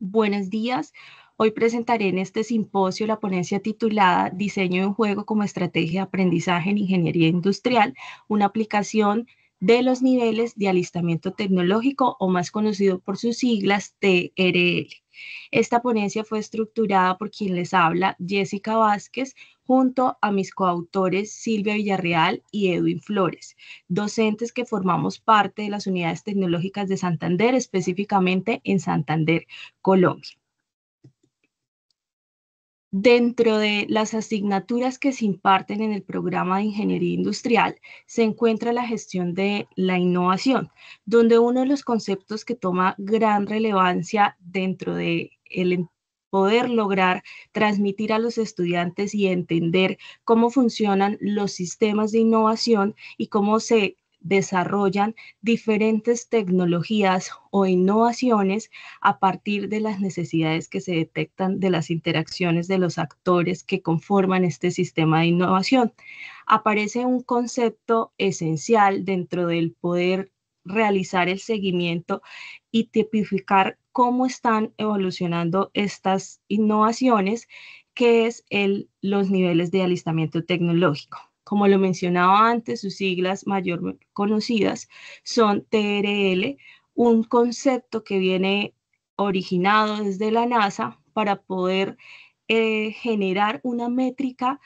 Buenos días. Hoy presentaré en este simposio la ponencia titulada Diseño de un juego como estrategia de aprendizaje en ingeniería industrial, una aplicación de los niveles de alistamiento tecnológico o más conocido por sus siglas TRL. Esta ponencia fue estructurada por quien les habla, Jessica Vázquez, junto a mis coautores Silvia Villarreal y Edwin Flores, docentes que formamos parte de las unidades tecnológicas de Santander, específicamente en Santander, Colombia. Dentro de las asignaturas que se imparten en el programa de Ingeniería Industrial se encuentra la gestión de la innovación, donde uno de los conceptos que toma gran relevancia dentro de el poder lograr transmitir a los estudiantes y entender cómo funcionan los sistemas de innovación y cómo se desarrollan diferentes tecnologías o innovaciones a partir de las necesidades que se detectan de las interacciones de los actores que conforman este sistema de innovación. Aparece un concepto esencial dentro del poder realizar el seguimiento y tipificar cómo están evolucionando estas innovaciones, que es los niveles de alistamiento tecnológico. Como lo mencionaba antes, sus siglas mayor conocidas son TRL, un concepto que viene originado desde la NASA para poder generar una métrica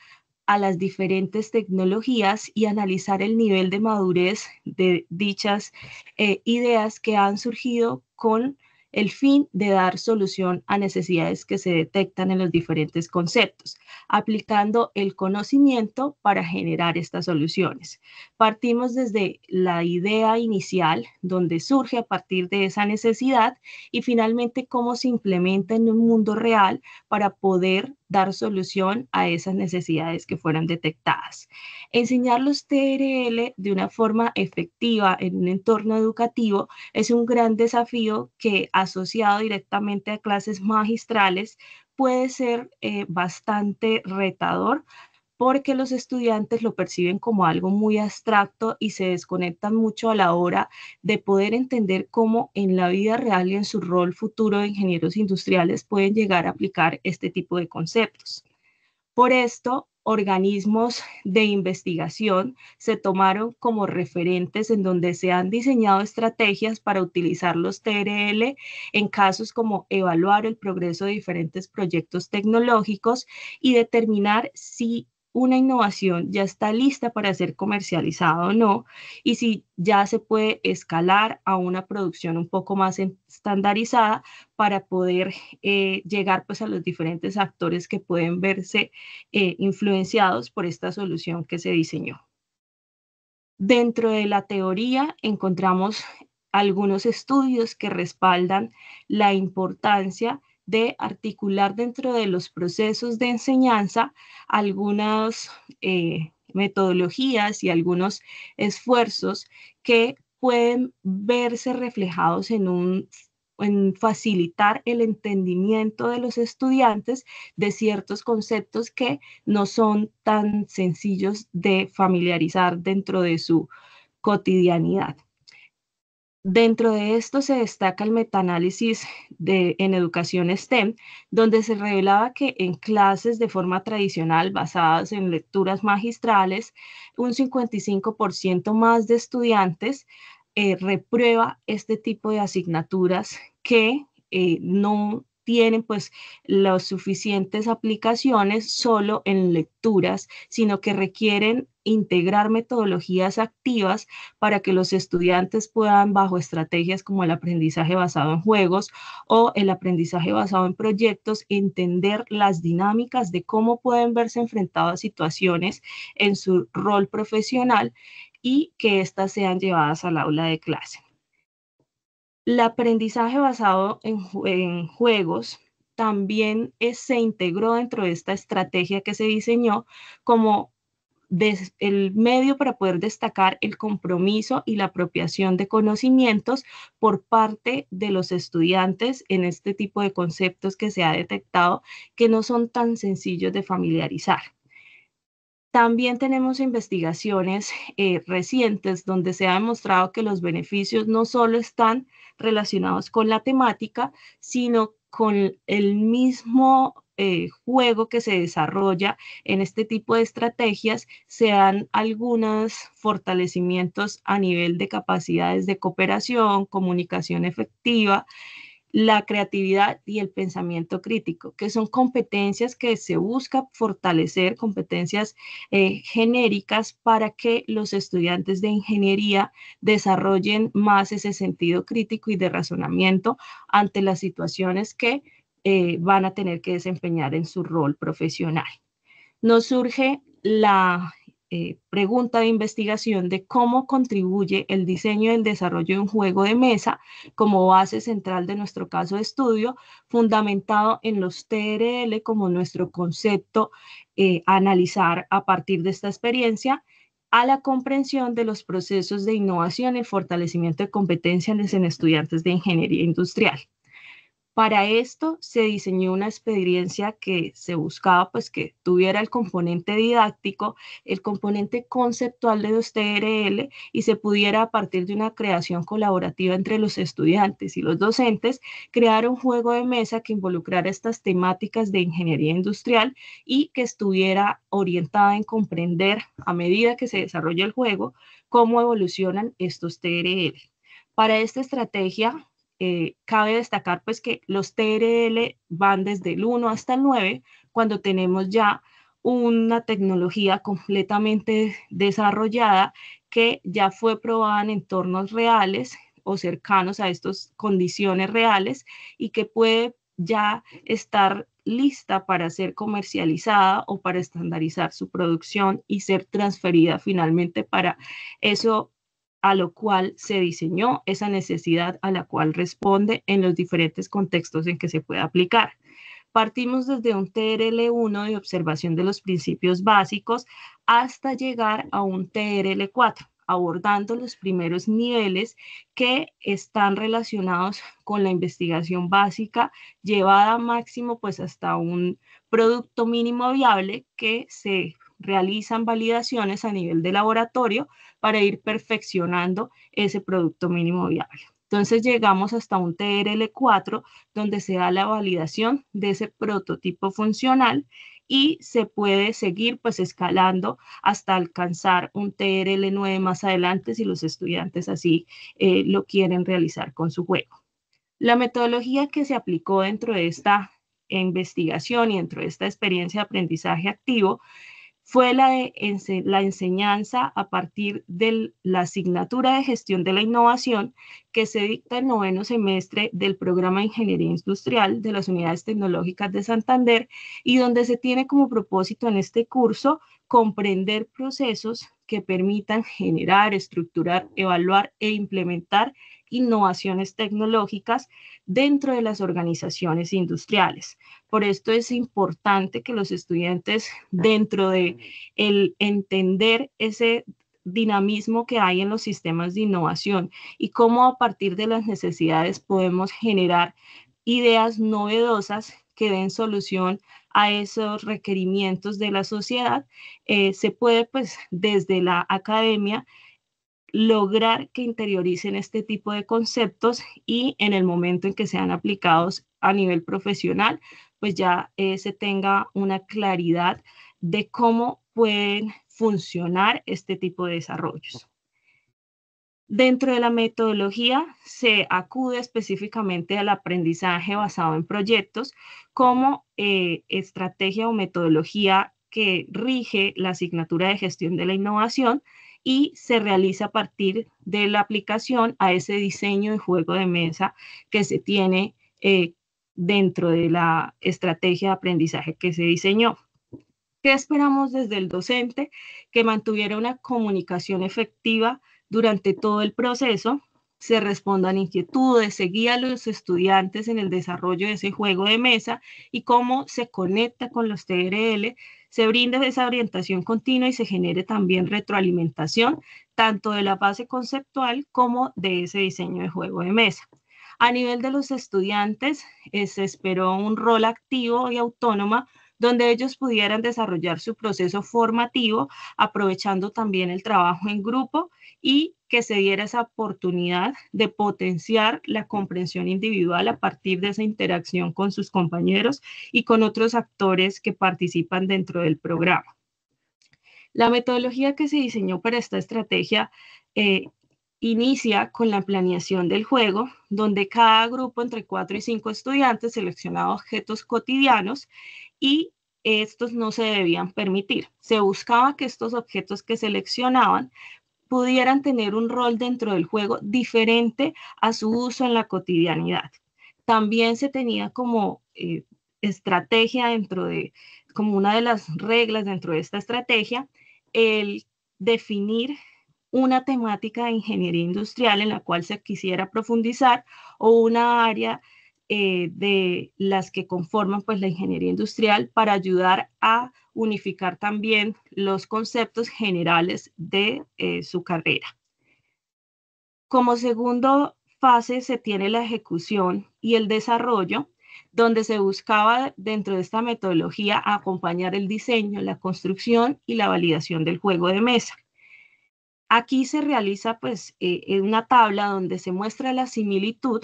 a las diferentes tecnologías y analizar el nivel de madurez de dichas ideas que han surgido con el fin de dar solución a necesidades que se detectan en los diferentes conceptos, aplicando el conocimiento para generar estas soluciones. Partimos desde la idea inicial, donde surge a partir de esa necesidad, y finalmente cómo se implementa en un mundo real para poder dar solución a esas necesidades que fueran detectadas. Enseñar los TRL de una forma efectiva en un entorno educativo es un gran desafío que, asociado directamente a clases magistrales, puede ser bastante retador, porque los estudiantes lo perciben como algo muy abstracto y se desconectan mucho a la hora de poder entender cómo en la vida real y en su rol futuro de ingenieros industriales pueden llegar a aplicar este tipo de conceptos. Por esto, organismos de investigación se tomaron como referentes en donde se han diseñado estrategias para utilizar los TRL en casos como evaluar el progreso de diferentes proyectos tecnológicos y determinar si una innovación ya está lista para ser comercializada o no, y si ya se puede escalar a una producción un poco más estandarizada para poder llegar pues a los diferentes actores que pueden verse influenciados por esta solución que se diseñó. Dentro de la teoría encontramos algunos estudios que respaldan la importancia de articular dentro de los procesos de enseñanza algunas metodologías y algunos esfuerzos que pueden verse reflejados en facilitar el entendimiento de los estudiantes de ciertos conceptos que no son tan sencillos de familiarizar dentro de su cotidianidad. Dentro de esto se destaca el metaanálisis en educación STEM, donde se revelaba que en clases de forma tradicional basadas en lecturas magistrales, un 55% más de estudiantes reprueba este tipo de asignaturas que no tienen pues las suficientes aplicaciones solo en lecturas, sino que requieren integrar metodologías activas para que los estudiantes puedan, bajo estrategias como el aprendizaje basado en juegos o el aprendizaje basado en proyectos, entender las dinámicas de cómo pueden verse enfrentados a situaciones en su rol profesional y que éstas sean llevadas al aula de clase. El aprendizaje basado en juegos también se integró dentro de esta estrategia que se diseñó como el medio para poder destacar el compromiso y la apropiación de conocimientos por parte de los estudiantes en este tipo de conceptos que se ha detectado que no son tan sencillos de familiarizar. También tenemos investigaciones recientes donde se ha demostrado que los beneficios no solo están relacionados con la temática, sino con el mismo juego que se desarrolla en este tipo de estrategias, se dan algunos fortalecimientos a nivel de capacidades de cooperación, comunicación efectiva, la creatividad y el pensamiento crítico, que son competencias que se busca fortalecer, competencias genéricas para que los estudiantes de ingeniería desarrollen más ese sentido crítico y de razonamiento ante las situaciones que van a tener que desempeñar en su rol profesional. Nos surge la pregunta de investigación de cómo contribuye el diseño y el desarrollo de un juego de mesa como base central de nuestro caso de estudio, fundamentado en los TRL como nuestro concepto a analizar a partir de esta experiencia, a la comprensión de los procesos de innovación y el fortalecimiento de competencias en estudiantes de ingeniería industrial. Para esto se diseñó una experiencia que se buscaba pues que tuviera el componente didáctico, el componente conceptual de los TRL y se pudiera a partir de una creación colaborativa entre los estudiantes y los docentes crear un juego de mesa que involucrara estas temáticas de ingeniería industrial y que estuviera orientada en comprender a medida que se desarrolla el juego cómo evolucionan estos TRL. Para esta estrategia cabe destacar pues que los TRL van desde el 1 hasta el 9, cuando tenemos ya una tecnología completamente desarrollada que ya fue probada en entornos reales o cercanos a estas condiciones reales y que puede ya estar lista para ser comercializada o para estandarizar su producción y ser transferida finalmente para eso a lo cual se diseñó, esa necesidad a la cual responde en los diferentes contextos en que se puede aplicar. Partimos desde un TRL1 de observación de los principios básicos hasta llegar a un TRL4, abordando los primeros niveles que están relacionados con la investigación básica, llevada a máximo pues hasta un producto mínimo viable que se realizan validaciones a nivel de laboratorio para ir perfeccionando ese producto mínimo viable. Entonces llegamos hasta un TRL4 donde se da la validación de ese prototipo funcional y se puede seguir pues escalando hasta alcanzar un TRL9 más adelante si los estudiantes así lo quieren realizar con su juego. La metodología que se aplicó dentro de esta investigación y dentro de esta experiencia de aprendizaje activo fue la enseñanza a partir de la asignatura de gestión de la innovación que se dicta el 9º semestre del programa de Ingeniería Industrial de las Unidades Tecnológicas de Santander y donde se tiene como propósito en este curso comprender procesos que permitan generar, estructurar, evaluar e implementar innovaciones tecnológicas dentro de las organizaciones industriales. Por esto es importante que los estudiantes, dentro de el entender ese dinamismo que hay en los sistemas de innovación y cómo a partir de las necesidades podemos generar ideas novedosas que den solución a esos requerimientos de la sociedad, se puede pues desde la academia lograr que interioricen este tipo de conceptos y en el momento en que sean aplicados a nivel profesional, pues ya se tenga una claridad de cómo pueden funcionar este tipo de desarrollos. Dentro de la metodología se acude específicamente al aprendizaje basado en proyectos como estrategia o metodología que rige la asignatura de gestión de la innovación y se realiza a partir de la aplicación a ese diseño de juego de mesa que se tiene dentro de la estrategia de aprendizaje que se diseñó. ¿Qué esperamos desde el docente? Que mantuviera una comunicación efectiva durante todo el proceso, se respondan inquietudes, se guía a los estudiantes en el desarrollo de ese juego de mesa y cómo se conecta con los TRL, se brinda esa orientación continua y se genere también retroalimentación tanto de la base conceptual como de ese diseño de juego de mesa. A nivel de los estudiantes, se esperó un rol activo y autónoma donde ellos pudieran desarrollar su proceso formativo, aprovechando también el trabajo en grupo y que se diera esa oportunidad de potenciar la comprensión individual a partir de esa interacción con sus compañeros y con otros actores que participan dentro del programa. La metodología que se diseñó para esta estrategia inicia con la planeación del juego, donde cada grupo entre 4 y 5 estudiantes seleccionaba objetos cotidianos y estos no se debían permitir. Se buscaba que estos objetos que seleccionaban pudieran tener un rol dentro del juego diferente a su uso en la cotidianidad. También se tenía como estrategia dentro de, como una de las reglas dentro de esta estrategia, el definir una temática de ingeniería industrial en la cual se quisiera profundizar o una área de las que conforman pues la ingeniería industrial para ayudar a unificar también los conceptos generales de su carrera. Como segundo fase se tiene la ejecución y el desarrollo, donde se buscaba dentro de esta metodología acompañar el diseño, la construcción y la validación del juego de mesa. Aquí se realiza pues una tabla donde se muestra la similitud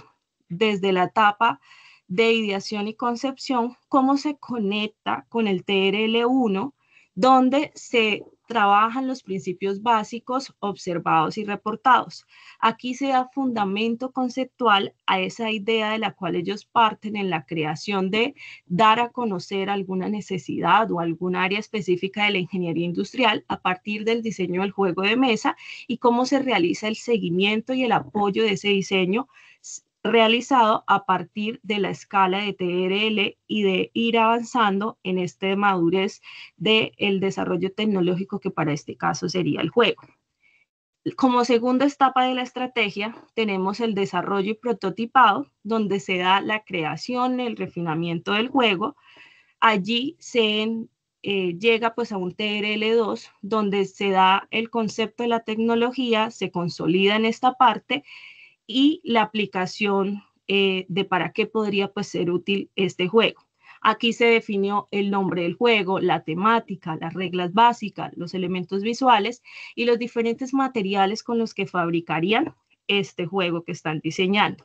desde la etapa de ideación y concepción, cómo se conecta con el TRL1, donde se trabajan los principios básicos observados y reportados. Aquí se da fundamento conceptual a esa idea de la cual ellos parten en la creación de dar a conocer alguna necesidad o algún área específica de la ingeniería industrial a partir del diseño del juego de mesa y cómo se realiza el seguimiento y el apoyo de ese diseño realizado a partir de la escala de TRL y de ir avanzando en esta madurez del desarrollo tecnológico que para este caso sería el juego. Como segunda etapa de la estrategia tenemos el desarrollo y prototipado, donde se da la creación, el refinamiento del juego. Allí se llega pues a un TRL2, donde se da el concepto de la tecnología, se consolida en esta parte y la aplicación de para qué podría pues ser útil este juego. Aquí se definió el nombre del juego, la temática, las reglas básicas, los elementos visuales y los diferentes materiales con los que fabricarían este juego que están diseñando.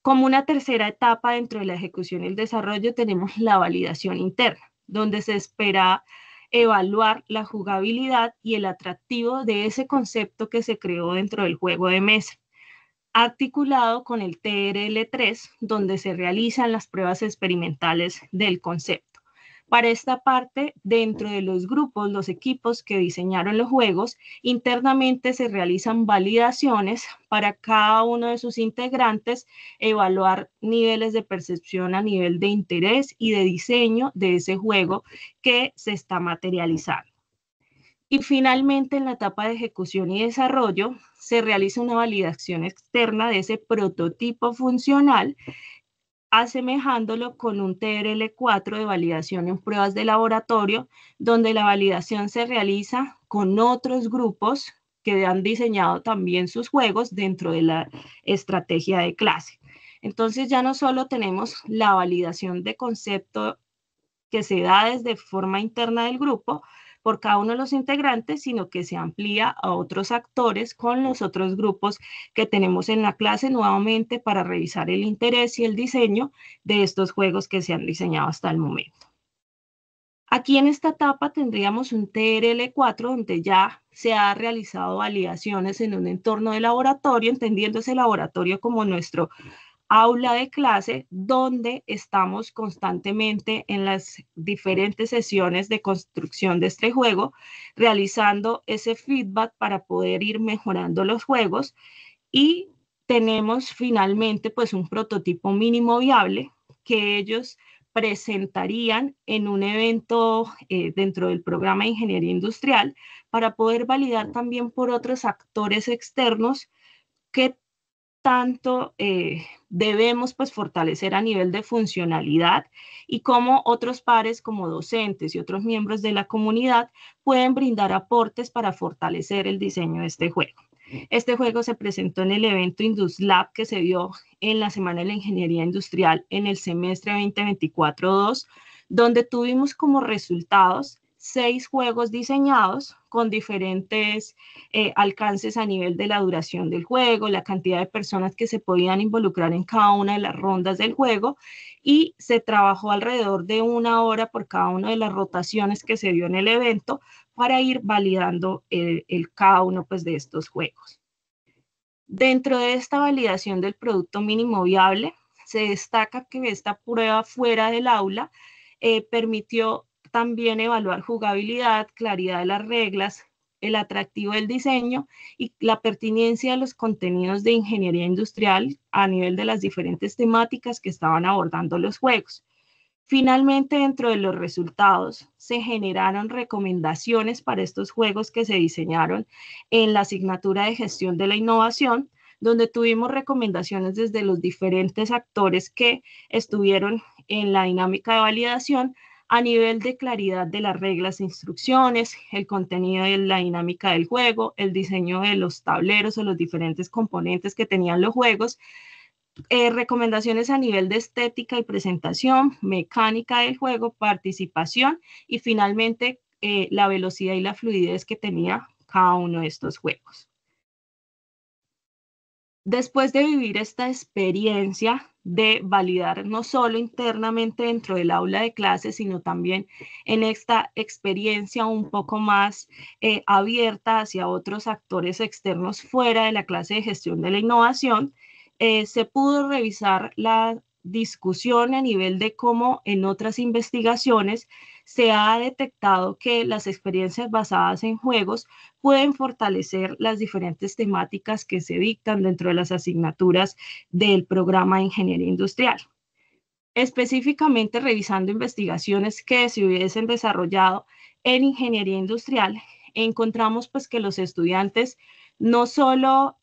Como una tercera etapa dentro de la ejecución y el desarrollo tenemos la validación interna, donde se espera evaluar la jugabilidad y el atractivo de ese concepto que se creó dentro del juego de mesa, articulado con el TRL3, donde se realizan las pruebas experimentales del concepto. Para esta parte, dentro de los grupos, los equipos que diseñaron los juegos, internamente se realizan validaciones para cada uno de sus integrantes, evaluar niveles de percepción a nivel de interés y de diseño de ese juego que se está materializando. Y finalmente, en la etapa de ejecución y desarrollo, se realiza una validación externa de ese prototipo funcional, asemejándolo con un TRL4 de validación en pruebas de laboratorio, donde la validación se realiza con otros grupos que han diseñado también sus juegos dentro de la estrategia de clase. Entonces ya no solo tenemos la validación de concepto que se da desde forma interna del grupo por cada uno de los integrantes, sino que se amplía a otros actores con los otros grupos que tenemos en la clase nuevamente para revisar el interés y el diseño de estos juegos que se han diseñado hasta el momento. Aquí en esta etapa tendríamos un TRL4 donde ya se ha realizado validaciones en un entorno de laboratorio, entendiendo ese laboratorio como nuestro aula de clase, donde estamos constantemente en las diferentes sesiones de construcción de este juego, realizando ese feedback para poder ir mejorando los juegos y tenemos finalmente pues un prototipo mínimo viable que ellos presentarían en un evento dentro del programa de ingeniería industrial para poder validar también por otros actores externos que tanto debemos pues fortalecer a nivel de funcionalidad y cómo otros pares como docentes y otros miembros de la comunidad pueden brindar aportes para fortalecer el diseño de este juego. Este juego se presentó en el evento IndusLab que se dio en la Semana de la Ingeniería Industrial en el semestre 2024-2, donde tuvimos como resultados 6 juegos diseñados con diferentes alcances a nivel de la duración del juego, la cantidad de personas que se podían involucrar en cada una de las rondas del juego, y se trabajó alrededor de 1 hora por cada una de las rotaciones que se dio en el evento para ir validando cada uno pues, de estos juegos. Dentro de esta validación del producto mínimo viable, se destaca que esta prueba fuera del aula permitió también evaluar jugabilidad, claridad de las reglas, el atractivo del diseño y la pertinencia de los contenidos de ingeniería industrial a nivel de las diferentes temáticas que estaban abordando los juegos. Finalmente, dentro de los resultados, se generaron recomendaciones para estos juegos que se diseñaron en la asignatura de gestión de la innovación, donde tuvimos recomendaciones desde los diferentes actores que estuvieron en la dinámica de validación a nivel de claridad de las reglas e instrucciones, el contenido de la dinámica del juego, el diseño de los tableros o los diferentes componentes que tenían los juegos, recomendaciones a nivel de estética y presentación, mecánica del juego, participación y finalmente la velocidad y la fluidez que tenía cada uno de estos juegos. Después de vivir esta experiencia de validar no solo internamente dentro del aula de clases, sino también en esta experiencia un poco más abierta hacia otros actores externos fuera de la clase de gestión de la innovación, se pudo revisar la discusión a nivel de cómo en otras investigaciones se ha detectado que las experiencias basadas en juegos pueden fortalecer las diferentes temáticas que se dictan dentro de las asignaturas del programa de ingeniería industrial. Específicamente revisando investigaciones que se hubiesen desarrollado en ingeniería industrial, encontramos pues que los estudiantes no solo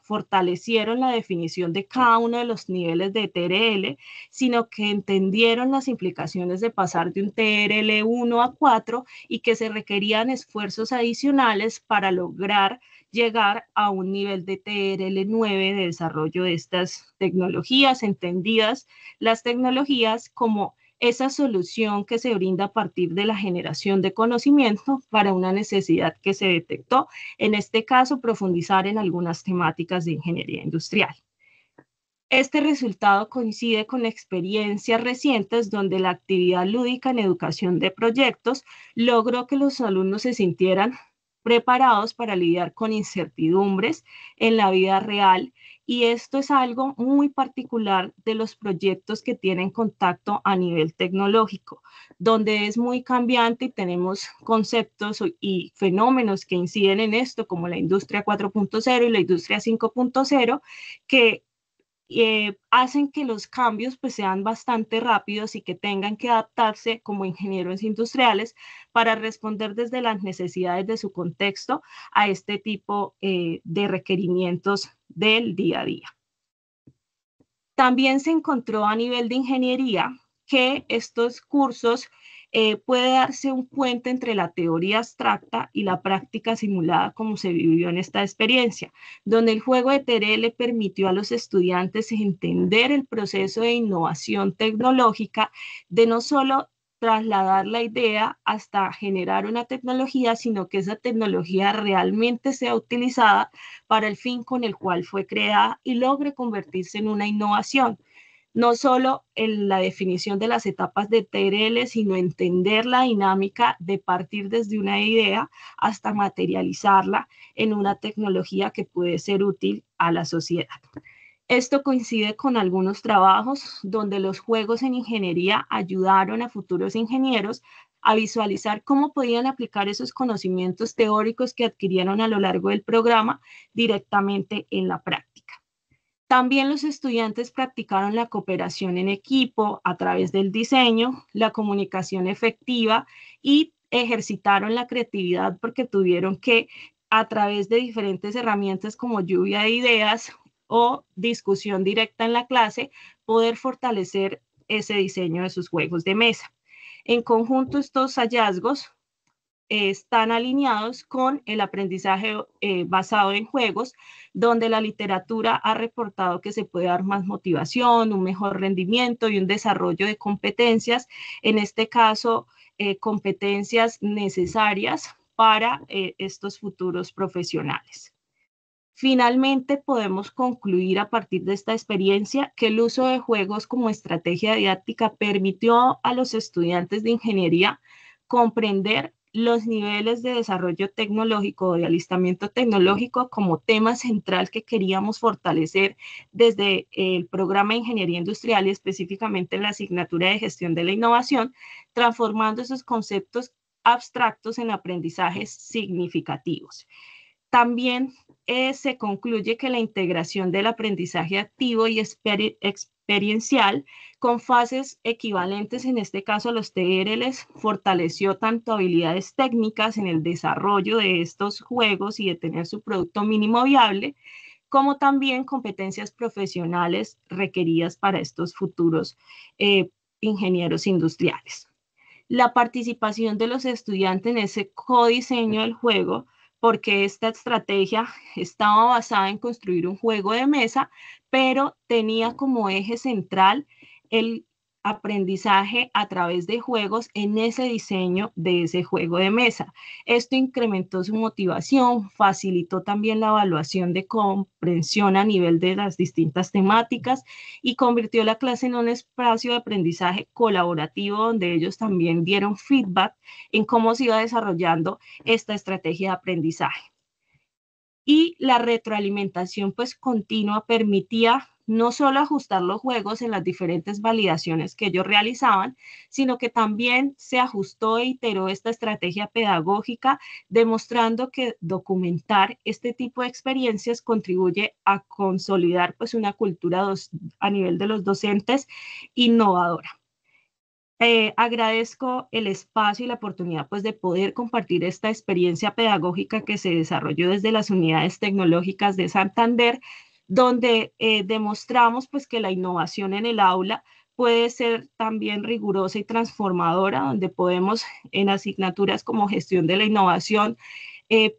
fortalecieron la definición de cada uno de los niveles de TRL, sino que entendieron las implicaciones de pasar de un TRL 1 a 4 y que se requerían esfuerzos adicionales para lograr llegar a un nivel de TRL 9 de desarrollo de estas tecnologías, entendidas las tecnologías como esa solución que se brinda a partir de la generación de conocimiento para una necesidad que se detectó, en este caso profundizar en algunas temáticas de ingeniería industrial. Este resultado coincide con experiencias recientes donde la actividad lúdica en educación de proyectos logró que los alumnos se sintieran preparados para lidiar con incertidumbres en la vida real, y esto es algo muy particular de los proyectos que tienen contacto a nivel tecnológico, donde es muy cambiante y tenemos conceptos y fenómenos que inciden en esto, como la industria 4.0 y la industria 5.0, que hacen que los cambios pues, sean bastante rápidos y que tengan que adaptarse como ingenieros industriales para responder desde las necesidades de su contexto a este tipo de requerimientos del día a día. También se encontró a nivel de ingeniería que estos cursos puede darse un puente entre la teoría abstracta y la práctica simulada como se vivió en esta experiencia, donde el juego de TRL permitió a los estudiantes entender el proceso de innovación tecnológica, de no solo trasladar la idea hasta generar una tecnología, sino que esa tecnología realmente sea utilizada para el fin con el cual fue creada y logre convertirse en una innovación. No solo en la definición de las etapas de TRL, sino entender la dinámica de partir desde una idea hasta materializarla en una tecnología que puede ser útil a la sociedad. Esto coincide con algunos trabajos donde los juegos en ingeniería ayudaron a futuros ingenieros a visualizar cómo podían aplicar esos conocimientos teóricos que adquirieron a lo largo del programa directamente en la práctica. También los estudiantes practicaron la cooperación en equipo a través del diseño, la comunicación efectiva y ejercitaron la creatividad porque tuvieron que, a través de diferentes herramientas como lluvia de ideas o discusión directa en la clase, poder fortalecer ese diseño de sus juegos de mesa. En conjunto, estos hallazgos están alineados con el aprendizaje basado en juegos, donde la literatura ha reportado que se puede dar más motivación, un mejor rendimiento y un desarrollo de competencias, en este caso, competencias necesarias para estos futuros profesionales. Finalmente, podemos concluir a partir de esta experiencia que el uso de juegos como estrategia didáctica permitió a los estudiantes de ingeniería comprender los niveles de desarrollo tecnológico o de alistamiento tecnológico como tema central que queríamos fortalecer desde el programa de ingeniería industrial y específicamente en la asignatura de gestión de la innovación, transformando esos conceptos abstractos en aprendizajes significativos. También se concluye que la integración del aprendizaje activo y experiencial con fases equivalentes, en este caso a los TRLs, fortaleció tanto habilidades técnicas en el desarrollo de estos juegos y de tener su producto mínimo viable, como también competencias profesionales requeridas para estos futuros ingenieros industriales. La participación de los estudiantes en ese codiseño del juego, porque esta estrategia estaba basada en construir un juego de mesa, pero tenía como eje central el aprendizaje a través de juegos en ese diseño de ese juego de mesa. Esto incrementó su motivación, facilitó también la evaluación de comprensión a nivel de las distintas temáticas y convirtió la clase en un espacio de aprendizaje colaborativo donde ellos también dieron feedback en cómo se iba desarrollando esta estrategia de aprendizaje. Y la retroalimentación pues continua permitía no solo ajustar los juegos en las diferentes validaciones que ellos realizaban, sino que también se ajustó e iteró esta estrategia pedagógica, demostrando que documentar este tipo de experiencias contribuye a consolidar pues una cultura a nivel de los docentes innovadora. Agradezco el espacio y la oportunidad pues, de poder compartir esta experiencia pedagógica que se desarrolló desde las unidades tecnológicas de Santander, donde demostramos pues, que la innovación en el aula puede ser también rigurosa y transformadora, donde podemos en asignaturas como gestión de la innovación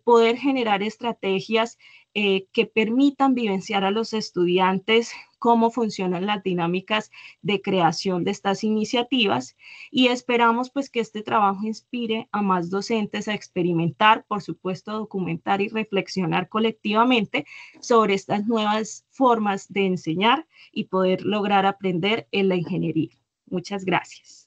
poder generar estrategias que permitan vivenciar a los estudiantes cómo funcionan las dinámicas de creación de estas iniciativas y esperamos pues que este trabajo inspire a más docentes a experimentar, por supuesto documentar y reflexionar colectivamente sobre estas nuevas formas de enseñar y poder lograr aprender en la ingeniería. Muchas gracias.